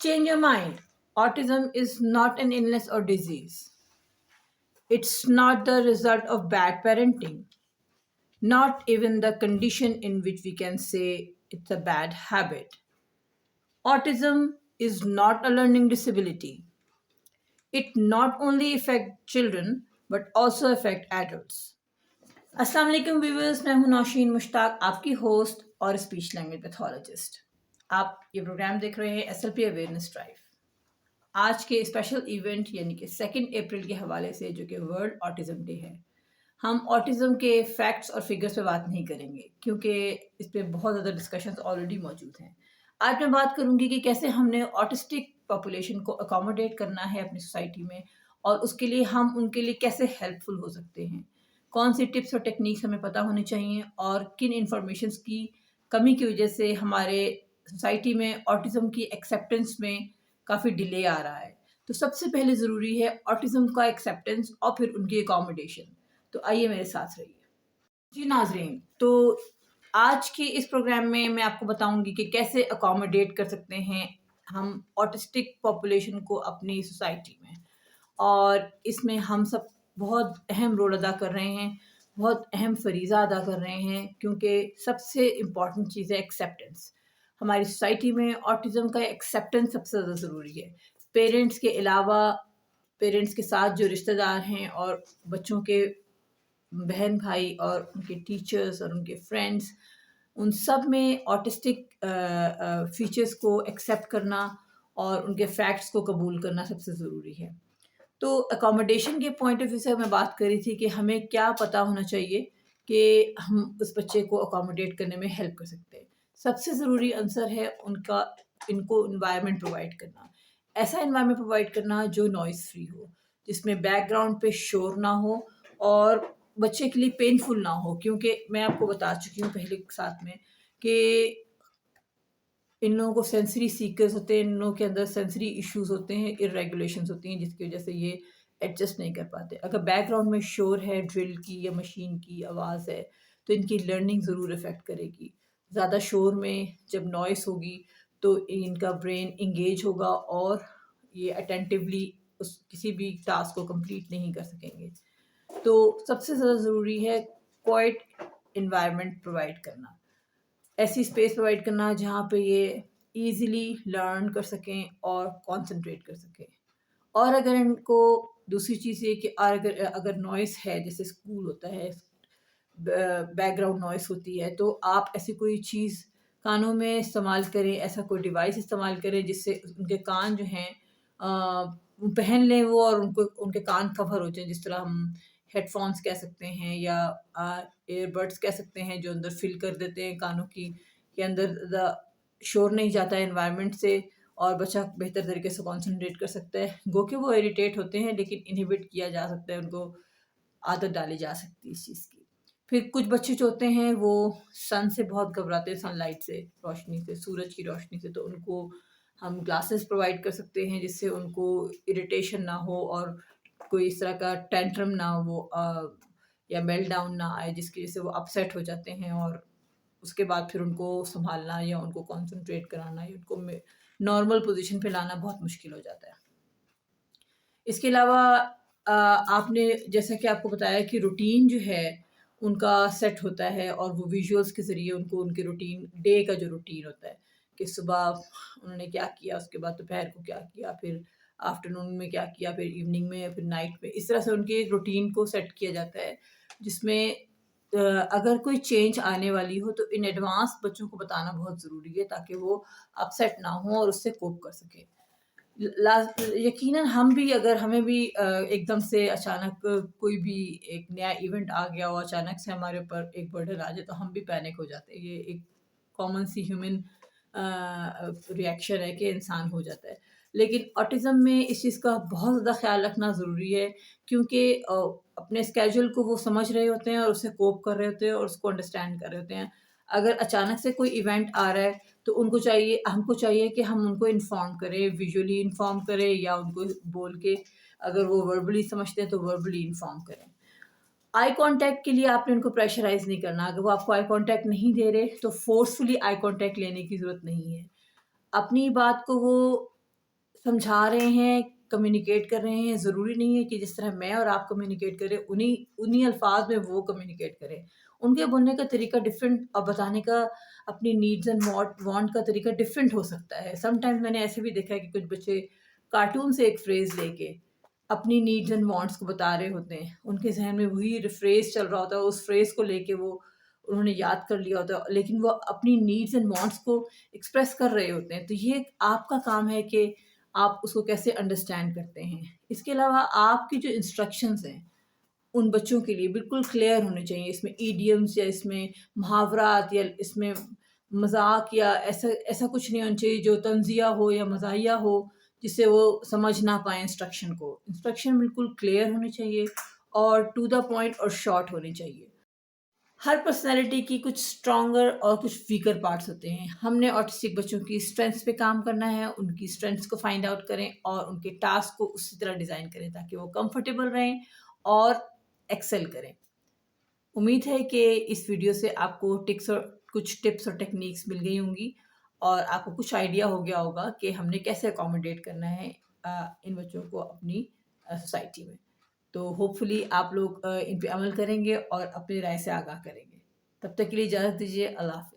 Change your mind. Autism is not an illness or disease. It's not the result of bad parenting, not even the condition in which we can say it's a bad habit. Autism is not a learning disability. It not only affects children but also affects adults. अस्सलाम वालेकुम viewers, मैं हूं नौशीन मुश्ताक, आपकी host और speech language pathologist. आप ये programme देख रहे हैं एसएलपी अवेयरनेस ड्राइव। आज के स्पेशल इवेंट यानी कि 2 अप्रैल के हवाले से, जो कि वर्ल्ड ऑटिज़म डे है, हम ऑटिज़म के फैक्ट्स और फिगर्स पे बात नहीं करेंगे क्योंकि इस पर बहुत ज़्यादा डिस्कशंस ऑलरेडी मौजूद हैं। आज मैं बात करूंगी कि कैसे हमने ऑटिस्टिक पॉपुलेशन को अकोमोडेट करना है अपनी सोसाइटी में, और उसके लिए हम उनके लिए कैसे हेल्पफुल हो सकते हैं, कौन सी टिप्स और टेक्निक्स हमें पता होनी चाहिए, और किन इंफॉर्मेशंस की कमी की वजह से हमारे सोसाइटी में ऑटिज़म की एक्सेप्टेंस में काफ़ी डिले आ रहा है। तो सबसे पहले ज़रूरी है ऑटिज़म का एक्सेप्टेंस और फिर उनकी अकोमोडेशन। तो आइए मेरे साथ रहिए। जी नाज़रीन, तो आज के इस प्रोग्राम में मैं आपको बताऊंगी कि कैसे अकोमोडेट कर सकते हैं हम ऑटिस्टिक पॉपुलेशन को अपनी सोसाइटी में, और इसमें हम सब बहुत अहम रोल अदा कर रहे हैं, बहुत अहम फरीज़ा अदा कर रहे हैं, क्योंकि सबसे इम्पॉर्टेंट चीज़ है एक्सेप्टेंस। हमारी सोसाइटी में ऑटिज़म का एक्सेप्टेंस सबसे ज़्यादा ज़रूरी है। पेरेंट्स के अलावा, पेरेंट्स के साथ जो रिश्तेदार हैं और बच्चों के बहन भाई और उनके टीचर्स और उनके फ्रेंड्स, उन सब में ऑटिस्टिक फीचर्स को एक्सेप्ट करना और उनके फैक्ट्स को कबूल करना सबसे ज़रूरी है। तो अकोमोडेशन के पॉइंट ऑफ व्यू से मैं बात कर रही थी कि हमें क्या पता होना चाहिए कि हम उस बच्चे को अकोमोडेट करने में हेल्प कर सकते हैं। सबसे ज़रूरी आंसर है इनको इन्वायरमेंट प्रोवाइड करना। ऐसा इन्वायरमेंट प्रोवाइड करना जो नॉइज़ फ्री हो, जिसमें बैकग्राउंड पे शोर ना हो और बच्चे के लिए पेनफुल ना हो, क्योंकि मैं आपको बता चुकी हूँ पहले साथ में कि इन लोगों को सेंसरी सीकर्स होते हैं, इन लोगों के अंदर सेंसरी इश्यूज होते हैं, इरेगुलेशंस होती हैं, जिसकी वजह से ये एडजस्ट नहीं कर पाते। अगर बैकग्राउंड में शोर है, ड्रिल की या मशीन की आवाज़ है, तो इनकी लर्निंग ज़रूर इफ़ेक्ट करेगी। ज़्यादा शोर में जब नॉइस होगी तो इनका ब्रेन इंगेज होगा और ये अटेंटिवली उस किसी भी टास्क को कंप्लीट नहीं कर सकेंगे। तो सबसे ज़्यादा ज़रूरी है क्वाइट इन्वायरमेंट प्रोवाइड करना, ऐसी स्पेस प्रोवाइड करना जहाँ पे ये ईज़िली लर्न कर सकें और कंसंट्रेट कर सकें। और अगर इनको दूसरी चीज़ ये कि अगर अगर नॉइस है, जैसे स्कूल होता है, बैकग्राउंड नॉइस होती है, तो आप ऐसी कोई चीज़ कानों में इस्तेमाल करें, ऐसा कोई डिवाइस इस्तेमाल करें जिससे उनके कान जो हैं पहन लें वो, और उनको उनके कान कवर हो जाएँ। जिस तरह हम हेडफोन्स कह सकते हैं या ईयरबड्स कह सकते हैं, जो अंदर फिल कर देते हैं कानों की के अंदर, शोर नहीं जाता है एनवायरनमेंट से और बच्चा बेहतर तरीके से कॉन्संट्रेट कर सकता है। गो कि वो इरिटेट होते हैं, लेकिन इनहिबिट किया जा सकता है, उनको आदत डाली जा सकती है इस चीज़ की। फिर कुछ बच्चे जो होते हैं वो सन से बहुत घबराते हैं, सनलाइट से, रोशनी से, सूरज की रोशनी से, तो उनको हम ग्लासेस प्रोवाइड कर सकते हैं जिससे उनको इरिटेशन ना हो और कोई इस तरह का टेंट्रम ना हो, या मेल्ट डाउन ना आए जिसकी वजह से वो अपसेट हो जाते हैं, और उसके बाद फिर उनको संभालना या उनको कंसंट्रेट कराना या उनको नॉर्मल पोजीशन पे लाना बहुत मुश्किल हो जाता है। इसके अलावा आपने, जैसा कि आपको बताया कि रूटीन जो है उनका सेट होता है, और वो विजुअल्स के ज़रिए उनको उनके रूटीन, डे का जो रूटीन होता है कि सुबह उन्होंने क्या किया, उसके बाद दोपहर को क्या किया, फिर आफ्टरनून में क्या किया, फिर इवनिंग में, फिर नाइट में, इस तरह से उनके रूटीन को सेट किया जाता है, जिसमें अगर कोई चेंज आने वाली हो तो इन एडवांस बच्चों को बताना बहुत ज़रूरी है, ताकि वो अपसेट ना हो और उससे कोप कर सकें। यकीनन हम भी, अगर हमें भी एकदम से अचानक कोई भी एक नया इवेंट आ गया हो, अचानक से हमारे ऊपर एक बर्डन आ जाए, तो हम भी पैनिक हो जाते हैं। ये एक कॉमन सी ह्यूमन रिएक्शन है कि इंसान हो जाता है। लेकिन ऑटिज़म में इस चीज़ का बहुत ज़्यादा ख़्याल रखना ज़रूरी है, क्योंकि अपने स्केड्यूल को वो समझ रहे होते हैं और उससे कोप कर रहे होते हैं और उसको अंडरस्टैंड कर रहे होते हैं। अगर अचानक से कोई इवेंट आ रहा है तो हमको चाहिए कि हम उनको इन्फॉर्म करें, विजुअली इन्फॉर्म करें, या उनको बोल के, अगर वो वर्बली समझते हैं तो वर्बली इन्फॉर्म करें। आई कांटेक्ट के लिए आपने उनको प्रेशराइज़ नहीं करना। अगर वो आपको आई कांटेक्ट नहीं दे रहे तो फोर्सफुली आई कांटेक्ट लेने की ज़रूरत नहीं है। अपनी बात को वो سمجھا رہے ہیں، کمیونیکیٹ کر رہے ہیں، ضروری نہیں ہے کہ جس طرح میں اور آپ کمیونیکیٹ کریں انہی الفاظ میں وہ کمیونیکیٹ کریں. ان کے بولنے کا طریقہ ڈفرینٹ اور بتانے کا اپنی نیڈز اینڈ وانٹ کا طریقہ ڈفرینٹ ہو سکتا ہے. سم ٹائمز میں نے ایسے بھی دیکھا ہے کہ کچھ بچے کارٹون سے ایک فریز لے کے اپنی نیڈز اینڈ وانٹس کو بتا رہے ہوتے ہیں. ان کے ذہن میں وہی فریز چل رہا ہوتا ہے، اس فریز کو لے کے وہ انہوں نے یاد کر لیا ہوتا ہے، لیکن وہ اپنی نیڈز اینڈ وانٹس کو ایکسپریس کر رہے ہوتے ہیں. تو یہ آپ کا کام ہے کہ آپ اس کو کیسے انڈرسٹینڈ کرتے ہیں. اس کے علاوہ آپ کی جو انسٹرکشنز ہیں ان بچوں کے لیے بالکل کلیئر ہونے چاہیے. اس میں ایڈیمز یا اس میں محاورات یا اس میں مذاق یا ایسا کچھ نہیں ہونا چاہیے جو طنزیہ ہو یا مزاحیہ ہو جس سے وہ سمجھ نہ پائیں انسٹرکشن کو. انسٹرکشن بالکل کلیئر ہونی چاہیے اور ٹو دا پوائنٹ اور شارٹ ہونی چاہیے. ہر پرسنالٹی کی کچھ اسٹرانگر اور کچھ ویکر پارٹس ہوتے ہیں. ہم نے آٹسٹک بچوں کی اسٹرینگس پہ کام کرنا ہے، ان کی اسٹرینگس کو فائنڈ آؤٹ کریں اور ان کے ٹاسک کو اسی طرح ڈیزائن کریں تاکہ وہ کمفرٹیبل رہیں اور ایکسل کریں. امید ہے کہ اس ویڈیو سے آپ کو کچھ ٹپس اور ٹیکنیکس مل گئی ہوں گی اور آپ کو کچھ آئیڈیا ہو گیا ہوگا کہ ہم نے کیسے اکوموڈیٹ کرنا ہے ان بچوں کو اپنی سوسائٹی میں. تو ہوپ فلی آپ لوگ ان پہ عمل کریں گے اور اپنی رائے سے آگاہ کریں گے. تب تک کے لیے اجازت دیجیے. اللہ حافظ.